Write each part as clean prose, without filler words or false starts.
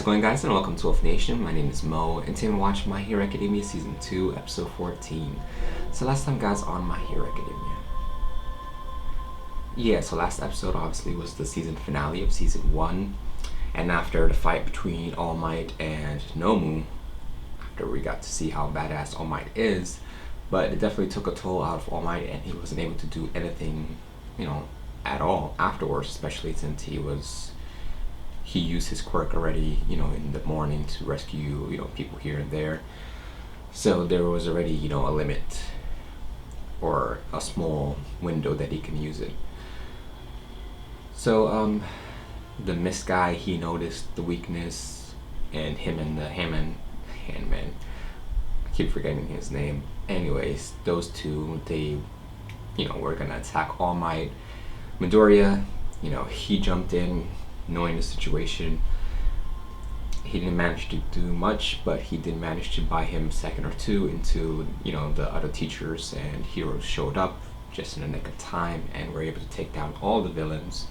going, guys, and welcome to Wolf Nation. My name is Mo, and today I'm watching My Hero Academia Season 2, Episode 14. So last time, guys, on My Hero Academia. Yeah, so last episode obviously was the season finale of Season 1. And after the fight between All Might and Nomu, after we got to see how badass All Might is, but it definitely took a toll out of All Might, and he wasn't able to do anything, at all afterwards, especially since he used his quirk already, in the morning to rescue, people here and there. So there was already, a limit or a small window that he can use it. So the mist guy, he noticed the weakness, and him and the handman, I keep forgetting his name. Anyways, those two, they, were gonna attack All Might. Midoriya, he jumped in, knowing the situation. He didn't manage to do much, but he did manage to buy him a second or two into, the other teachers and heroes showed up just in the nick of time and were able to take down all the villains,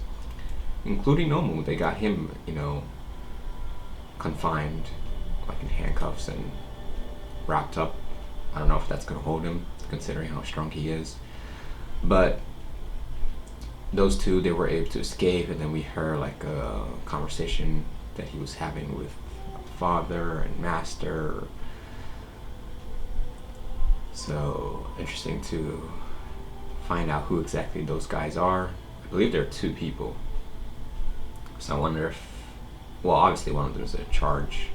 including Nomu. They got him, confined, like in handcuffs and wrapped up. I don't know if that's gonna hold him, considering how strong he is. But those two, they were able to escape, and then we heard like a conversation that he was having with father and master. So interesting to find out who exactly those guys are. I believe there are two people. So I wonder if, well, obviously one of them is in charge,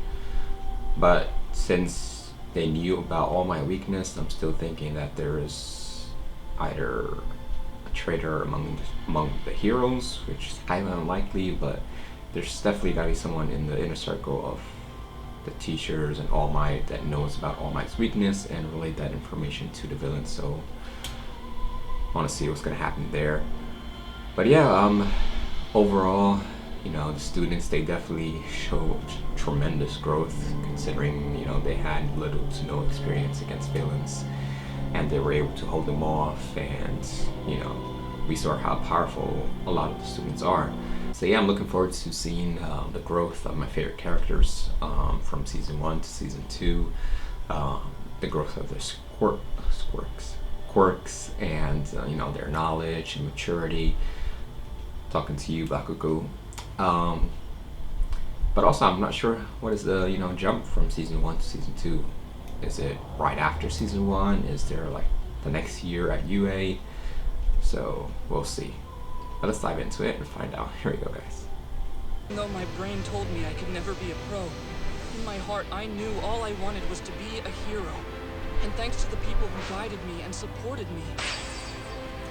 but since they knew about all my weakness, I'm still thinking that there is either a traitor among the heroes, which is highly unlikely, but there's definitely gotta be someone in the inner circle of the teachers and All Might that knows about All Might's weakness and relate that information to the villain. So I want to see what's gonna happen there. But yeah, overall, the students, they definitely showed tremendous growth, considering they had little to no experience against villains, and they were able to hold them off, and we saw how powerful a lot of the students are. So yeah, I'm looking forward to seeing the growth of my favorite characters from Season 1 to Season 2, the growth of their quirks and their knowledge and maturity. Talking to you, Bakugo. But also, I'm not sure what is the jump from Season 1 to Season 2. Is it right after Season 1? Is there like the next year at UA? So we'll see. But let's dive into it and find out. Here we go, guys. Even though my brain told me I could never be a pro, in my heart I knew all I wanted was to be a hero. And thanks to the people who guided me and supported me,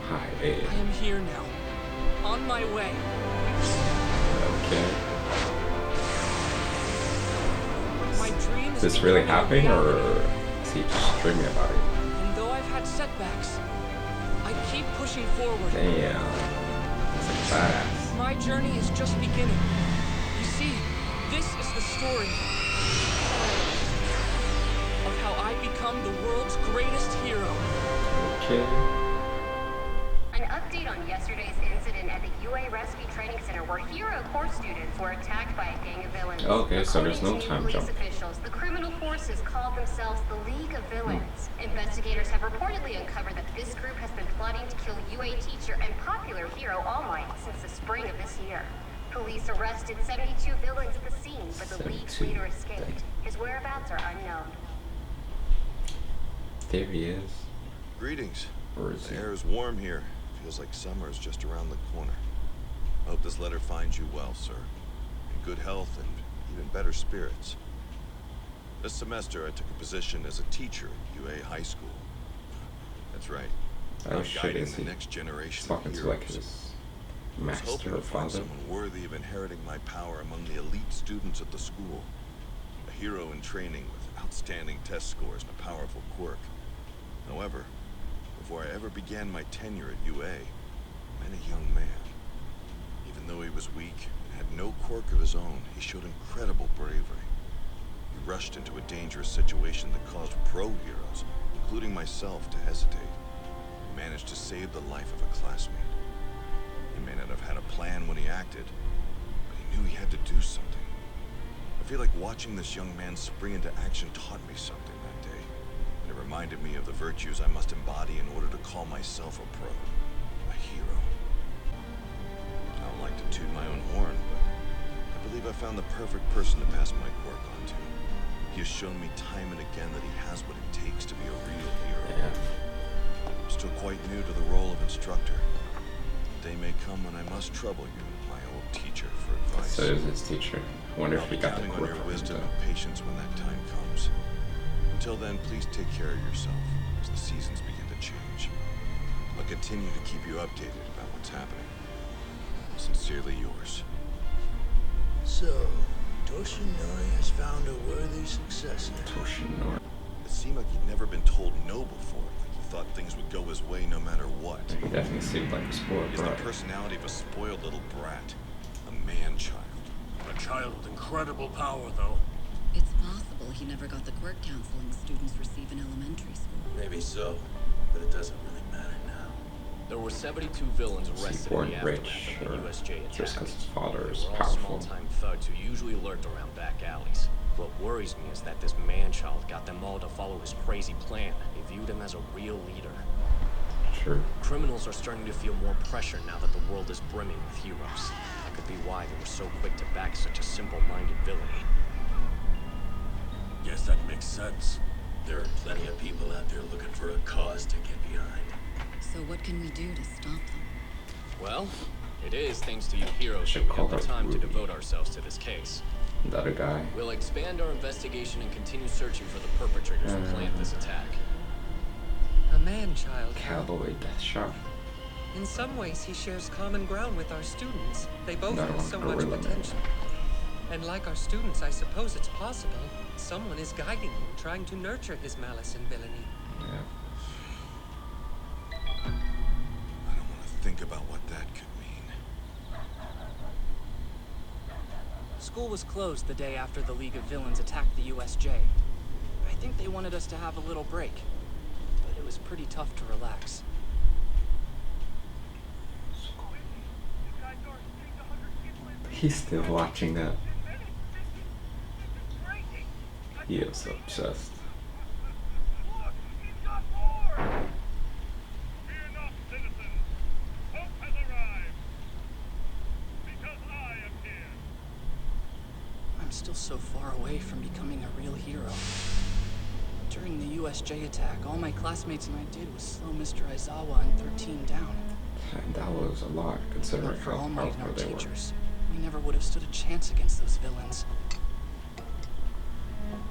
Hi. I am here now. On my way. Okay. My dream Is this really happening, or is he just dreaming about it? And though I've had setbacks, I keep pushing forward. Damn. It's like badass. My journey is just beginning. You see, this is the story of how I become the world's greatest hero. Okay. An update on yesterday's incident at the UA Rescue Training Center where hero corps students were attacked by a gang of villains. Okay, so there's no time police jump. officials, the criminal forces called themselves the League of Villains. Investigators have reportedly uncovered that this group has been plotting to kill UA teacher and popular hero All Might since the spring of this year. Police arrested 72 villains at the scene, but the League's leader escaped. His whereabouts are unknown. There he is. Greetings. Where is The he? air is warm here. Feels like summer is just around the corner. I hope this letter finds you well, sir. In good health and even better spirits. This semester, I took a position as a teacher at UA High School. That's right. Oh I'm shit, guiding is the he next generation talking of to heroes. like his I was hoping master to or find father? someone worthy of inheriting my power among the elite students at the school. A hero in training with outstanding test scores and a powerful quirk. However, before I ever began my tenure at UA, I met a young man. Even though he was weak and had no quirk of his own, he showed incredible bravery. He rushed into a dangerous situation that caused pro-heroes, including myself, to hesitate. He managed to save the life of a classmate. He may not have had a plan when he acted, but he knew he had to do something. feel like watching this young man spring into action taught me something that day. It reminded me of the virtues I must embody in order to call myself a pro, a hero. I don't like to toot my own horn, but I believe I found the perfect person to pass my quirk on to. He has shown me time and again that he has what it takes to be a real hero. Yeah. I'm still quite new to the role of instructor. The day may come when I must trouble you, my old teacher, for advice. So is his teacher. I wonder if we got the Counting on quirk your from him, wisdom though. and patience when that time comes. Until then, please take care of yourself as the seasons begin to change. I'll continue to keep you updated about what's happening. Sincerely yours. So, Toshinori has found a worthy successor. Toshinori. It seemed like he'd never been told no before. Like he thought things would go his way no matter what. He definitely seemed like a spoiled He has the brat. personality of a spoiled little brat. A man-child. A child with incredible power, though. It's possible he never got the quirk counseling students receive in elementary school. Maybe so, but it doesn't really matter now. There were 72 villains Is he arrested in born the rich, aftermath of or the USJ attack. just because his father They is were all powerful? small-time thugs who usually lurked around back alleys. What worries me is that this man-child got them all to follow his crazy plan. They viewed him as a real leader. True. Criminals are starting to feel more pressure now that the world is brimming with heroes. That could be why they were so quick to back such a simple-minded villain. Guess that makes sense. There are plenty of people out there looking for a cause to get behind. So what can we do to stop them? Well, it is thanks to you heroes Should that we call have the her time to RWBY. devote ourselves to this case. The other guy. We'll expand our investigation and continue searching for the perpetrators who planned this attack. A man-child. Cowboy death shot. In some ways, he shares common ground with our students. They both Another have one, so much gorilla man. potential. And like our students, I suppose it's possible someone is guiding him, trying to nurture his malice and villainy. Yeah. I don't want to think about what that could mean. School was closed the day after the League of Villains attacked the USJ. I think they wanted us to have a little break, but it was pretty tough to relax. He's still watching that. He is obsessed. I'm still so far away from becoming a real hero. During the USJ attack, all my classmates and I did was slow Mr. Aizawa and 13 down. And that was a lot, considering But for how All Might and powerful our they were. teachers, we never would have stood a chance against those villains.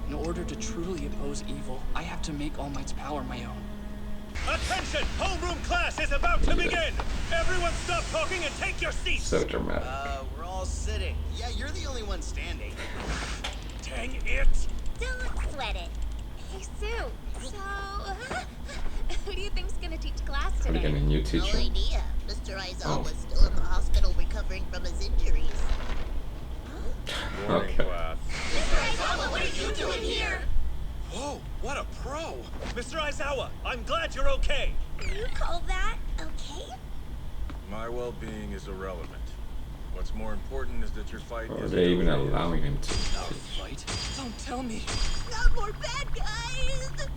In order to truly oppose evil, I have to make All Might's power my own. Attention! Homeroom class is about to begin! Everyone stop talking and take your seats! So dramatic. We're all sitting. Yeah, you're the only one standing. Dang it! Don't sweat it. Hey, Sue. So, who do you think's gonna teach class Are we today? getting a new No teacher? idea. Mr. Aizawa's Oh. still in the hospital recovering from his injuries. Okay. class. Mr. Aizawa, what are you doing here? Whoa, what a pro! Mr. Aizawa, I'm glad you're okay! You call that okay? My well-being is irrelevant. What's more important is that your fight Or are is they even allowing him to Our teach? fight? Don't tell me. Not more bad guys!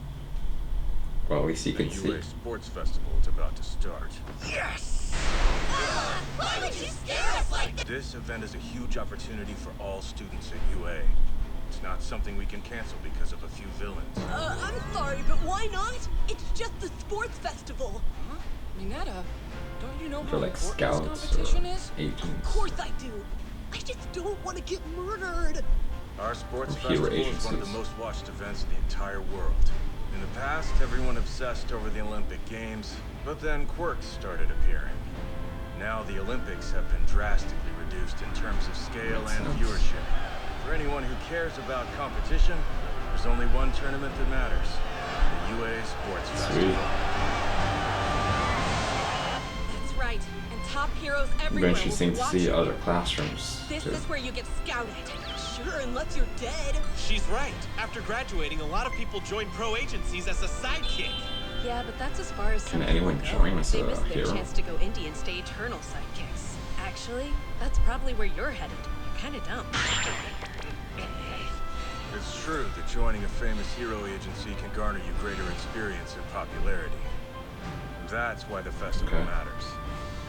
Well, at least he The can see. UA Sports Festival is about to start. Yes! Why would you scare us like that? This event is a huge opportunity for all students at UA. It's not something we can cancel because of a few villains. I'm sorry, but why not? It's just the sports festival. Huh? Minetta, don't you know They're how like important this scouts competition or is? agents. Of course I do. I just don't want to get murdered. Our sports Or hero festival is one of the agencies. most watched events in the entire world. In the past, everyone obsessed over the Olympic Games, but then quirks started appearing. Now the Olympics have been drastically reduced in terms of scale Makes and sense. viewership. For anyone who cares about competition, there's only one tournament that matters. The UA Sports Sweet. Festival. That's right. And top heroes It'd be everywhere will be interesting to see watching. other classrooms This too. is where you get scouted. Sure, unless you're dead. She's right. After graduating, a lot of people join pro agencies as a sidekick. Yeah, but that's as far as Can some anyone people go. join as They a miss their hero? chance to go indie and stay eternal sidekicks. Actually, that's probably where you're headed. Kinda dumb. true that joining a famous hero agency can garner you greater experience and popularity. That's why the festival matters.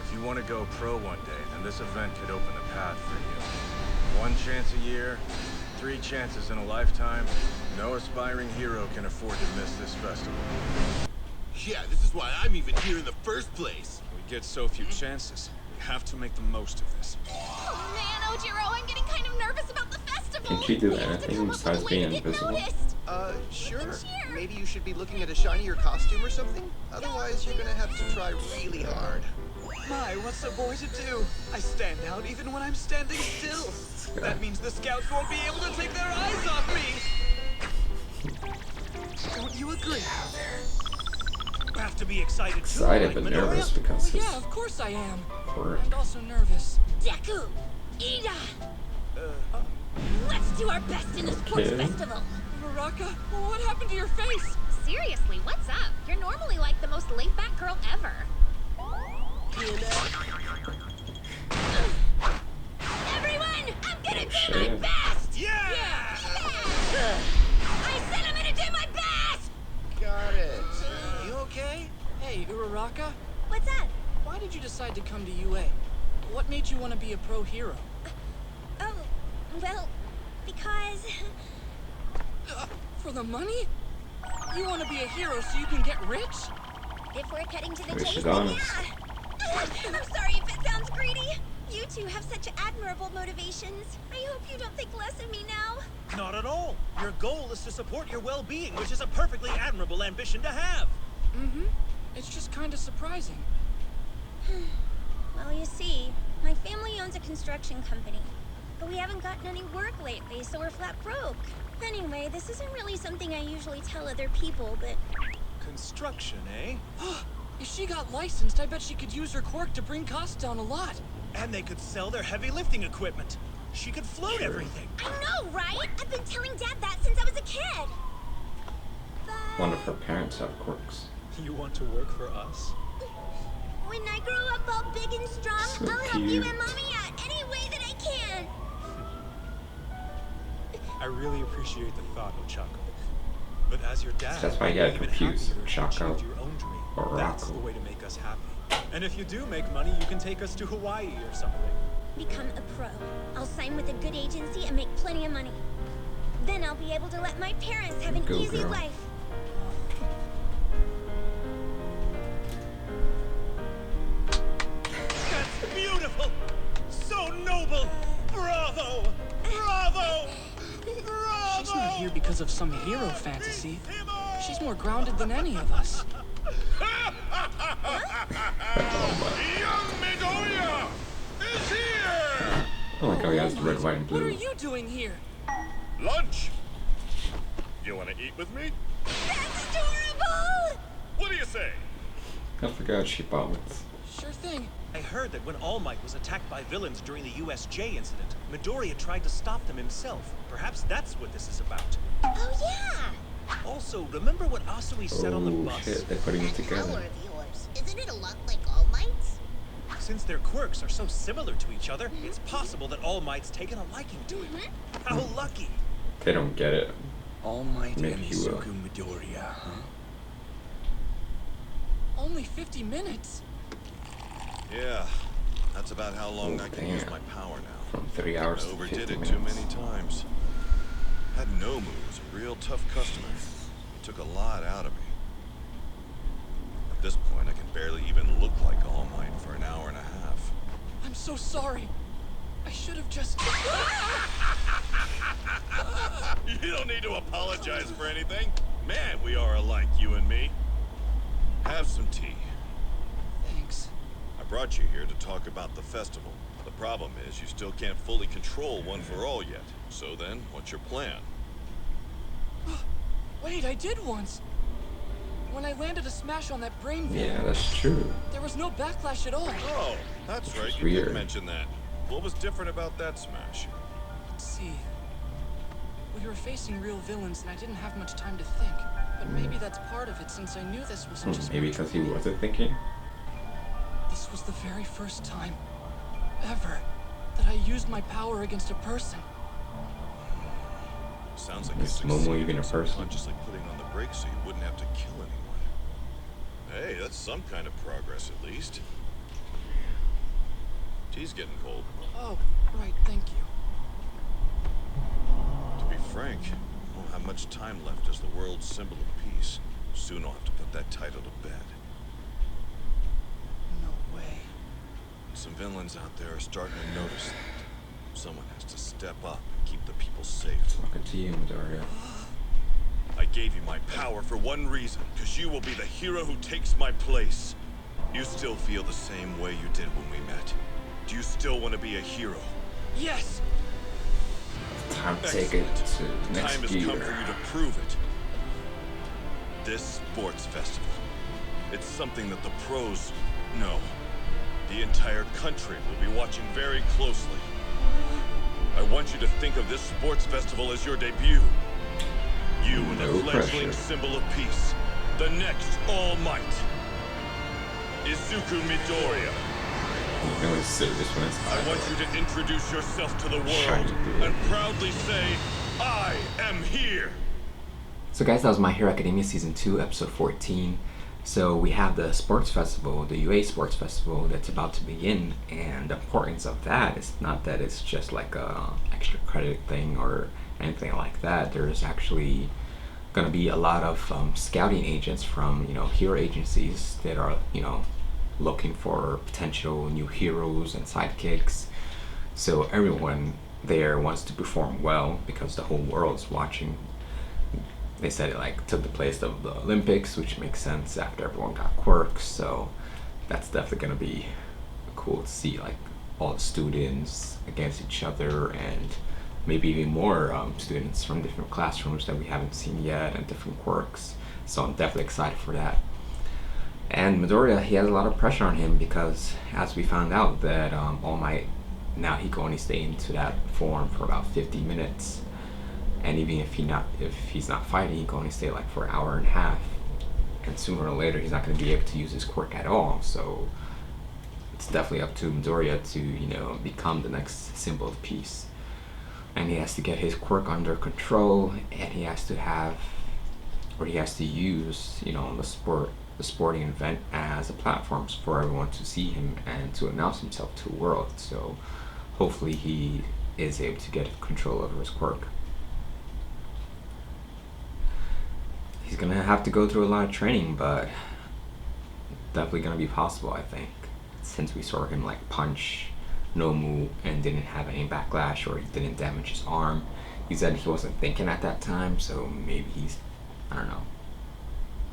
If you want to go pro one day, then this event could open the path for you. 1 chance a year, 3 chances in a lifetime. No aspiring hero can afford to miss this festival. Yeah, this is why I'm even here in the first place. We get so few chances. We have to make the most of this. Oh man, Ojiro, I'm getting kind of nervous about the festival. Can she do anything besides being invisible? Sure. Maybe you should be looking at a shinier costume or something. Otherwise, you're gonna have to try really hard. My, what's a boy to do? I stand out even when I'm standing still. That means the scouts won't be able to take their eyes off me. Don't you agree? You have to be excited too. Excited but nervous because Well, yeah, of course I am. Quirk. And also nervous. Deku! Ida! Let's do our best in the sports festival. Baraka, what happened to your face? Seriously, what's up? You're normally like the most laid-back girl ever. Everyone, I'm gonna do my best! Yeah! I said I'm gonna do my best! Got it. You okay? Hey, Uraraka, What's up? why did you decide to come to UA? What made you want to be a pro hero? Oh, well, because... For the money? You want to be a hero so you can get rich? If we're cutting to the Maybe chase, she's then honest. yeah. I'm sorry if it sounds greedy. You two have such admirable motivations. I hope you don't think less of me now. Not at all. Your goal is to support your well-being, which is a perfectly admirable ambition to have. Mm-hmm. It's just kind of surprising. Well, you see, my family owns a construction company. But we haven't gotten any work lately, so we're flat broke. Anyway, this isn't really something I usually tell other people, but... Construction, eh? If she got licensed, I bet she could use her quirk to bring costs down a lot. And they could sell their heavy lifting equipment. She could float everything. I know, right? I've been telling Dad that since I was a kid. But... One of her parents have quirks. You want to work for us? when I grow up all big and strong, So I'll help you cute. and Mommy out any way that I can. I really appreciate the thought, Ochaco. But as your dad, That's why I got I'm even confused. happier if you Ochaco achieved your own dream. or That's Rocco. the way to make us happy. And if you do make money, you can take us to Hawaii or something. Become a pro. I'll sign with a good agency and make plenty of money. Then I'll be able to let my parents have an Go, easy girl. life. That's beautiful! So noble! Bravo! Bravo! Bravo! She's not here because of some hero fantasy. She's more grounded than any of us. Young Midoriya is here! Oh my god, he has the red, white, and What are blue. you doing here? Lunch! You want to eat with me? That's adorable! What do you say? I forgot she balance. Sure thing. I heard that when All Might was attacked by villains during the USJ incident, Midoriya tried to stop them himself. Perhaps that's what this is about. Oh yeah! Also, remember what Asui said on the Oh bus? shit, they're putting it That together. color of yours, isn't it a lot like All Might's? Since their quirks are so similar to each other, it's possible that All Might's taken a liking to him. How lucky! They don't get it. All Might Maybe and he will. Izuku Midoriya, huh? Only 50 minutes. Yeah, that's about how long Oh, I can use damn. my power now. From 3 hours I to overdid 50 it minutes. too many times. That Nomu was a real tough customer. He took a lot out of me. At this point, I can barely even look like All Might for an hour and a half. I'm so sorry. I should have just... You don't need to apologize for anything. Man, we are alike, you and me. Have some tea. Thanks. I brought you here to talk about the festival. The problem is you still can't fully control One for All yet. So then, what's your plan? Wait, I did once. When I landed a smash on that brain Yeah, villain, that's true. there was no backlash at all. Oh, that's Which right. is You weird. did mention that. What was different about that smash? Let's see. We were facing real villains and I didn't have much time to think. But maybe that's part of it since I knew this wasn't just Maybe meant for because he me. wasn't thinking. This was the very first time, ever, that I used my power against a person. Sounds like Is you Momo succeeded even a in person? subconsciously putting on the brakes so you wouldn't have to kill anyone. Hey, that's some kind of progress at least. Tea's getting cold. Oh, right, thank you. To be frank, I don't have much time left as the world's symbol of peace. Soon I'll have to put that title to bed. No way. Some villains out there are starting to notice that. Someone has to step up and keep the people safe. Talking to you, Midoriya. I gave you my power for one reason, because you will be the hero who takes my place. You still feel the same way you did when we met. Do you still want to be a hero? Yes! Time to take it to the next Time has gear. come for you to prove it. This sports festival, it's something that the pros know. The entire country will be watching very closely. I want you to think of this sports festival as your debut. You are the fledgling symbol of peace. The next All Might. Izuku Midoriya. I want you to introduce yourself to the world and proudly say, I am here. So guys, that was My Hero Academia Season 2, Episode 14. So we have the sports festival, the UA Sports Festival that's about to begin, and the importance of that is not that it's just like a extra credit thing or anything like that. There's actually going to be a lot of scouting agents from, hero agencies that are, looking for potential new heroes and sidekicks. So everyone there wants to perform well because the whole world's watching. They said it took the place of the Olympics, which makes sense after everyone got quirks. So that's definitely going to be cool to see, all the students against each other, and maybe even more students from different classrooms that we haven't seen yet and different quirks. So I'm definitely excited for that. And Midoriya, he has a lot of pressure on him because, as we found out, that All Might, now he can only stay into that form for about 50 minutes. And even if he's not fighting, he can only stay for an hour and a half. And sooner or later, he's not going to be able to use his quirk at all. So it's definitely up to Midoriya to, become the next symbol of peace. And he has to get his quirk under control, and he has to use, the sporting event as a platform for everyone to see him and to announce himself to the world. So hopefully he is able to get control over his quirk. He's gonna have to go through a lot of training, but definitely gonna be possible, I think, since we saw him punch Nomu and didn't have any backlash, or he didn't damage his arm. He said he wasn't thinking at that time, so maybe he's, I don't know,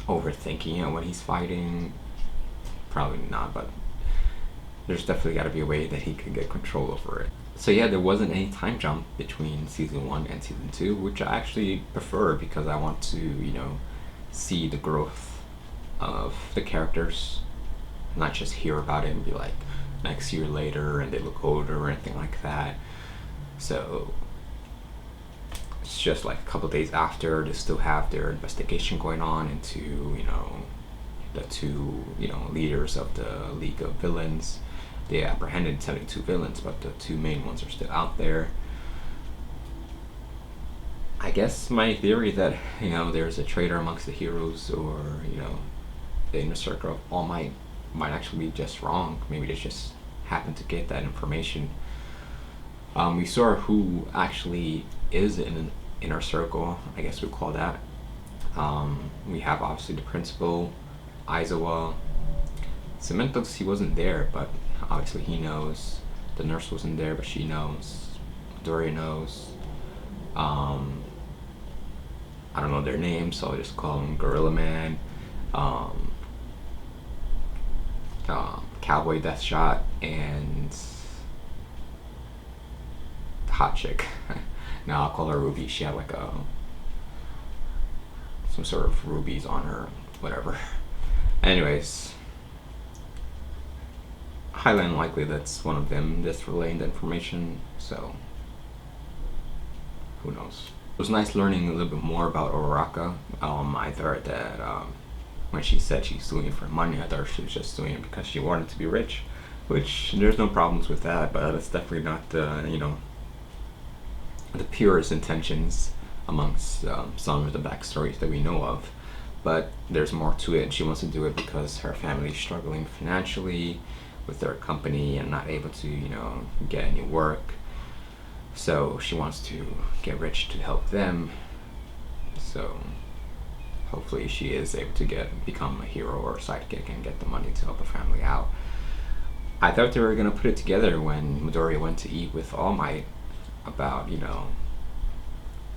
overthinking it when he's fighting. Probably not, but there's definitely got to be a way that he could get control over it. So yeah, there wasn't any time jump between Season 1 and Season 2, which I actually prefer because I want to, see the growth of the characters, not just hear about it and be next year later and they look older or anything like that. So it's just a couple days after, they still have their investigation going on into, the two, leaders of the League of Villains. They apprehended 72 villains, but the two main ones are still out there. I guess my theory that, there's a traitor amongst the heroes, or, the inner circle of All Might actually be just wrong. Maybe they just happened to get that information. We saw who actually is in an inner circle, I guess we'd call that. We have obviously the principal, Aizawa. Cementos, he wasn't there, but obviously he knows. The nurse wasn't there, but she knows. Midoriya knows. I don't know their names, so I'll just call them Gorilla Man, Cowboy Deathshot, and the hot chick. Now I'll call her Ruby. She had some sort of rubies on her, whatever. Anyways, highly unlikely that's one of them that's relaying the information, so who knows. It was nice learning a little bit more about Uraraka. I thought that when she said she's doing it for money, I thought she was just doing it because she wanted to be rich, which there's no problems with that, but it's definitely not the, the purest intentions. amongst some of the backstories that we know of. But there's more to it, and she wants to do it because her family is struggling financially with their company and not able to, you know, get any work. So she wants to get rich to help them. So hopefully she is able to become a hero or a sidekick and get the money to help her family out. I thought they were gonna put it together when Midoriya went to eat with All Might about, you know,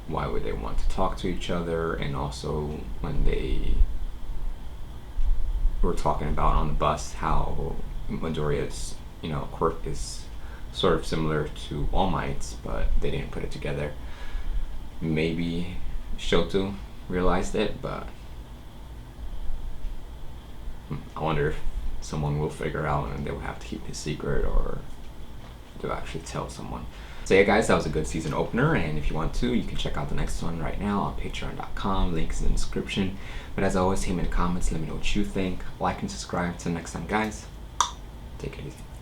why would they want to talk to each other, and also when they were talking about on the bus how Midoriya's, you know, quirk is sort of similar to All Might's, but they didn't put it together. Maybe Shoto realized it, but I wonder if someone will figure out and they'll have to keep his secret, or they'll actually tell someone. So yeah guys, that was a good season opener, and if you want to, you can check out the next one right now on patreon.com, links in the description. But as always, leave me in the comments, let me know what you think, like and subscribe. Till next time guys, take it easy.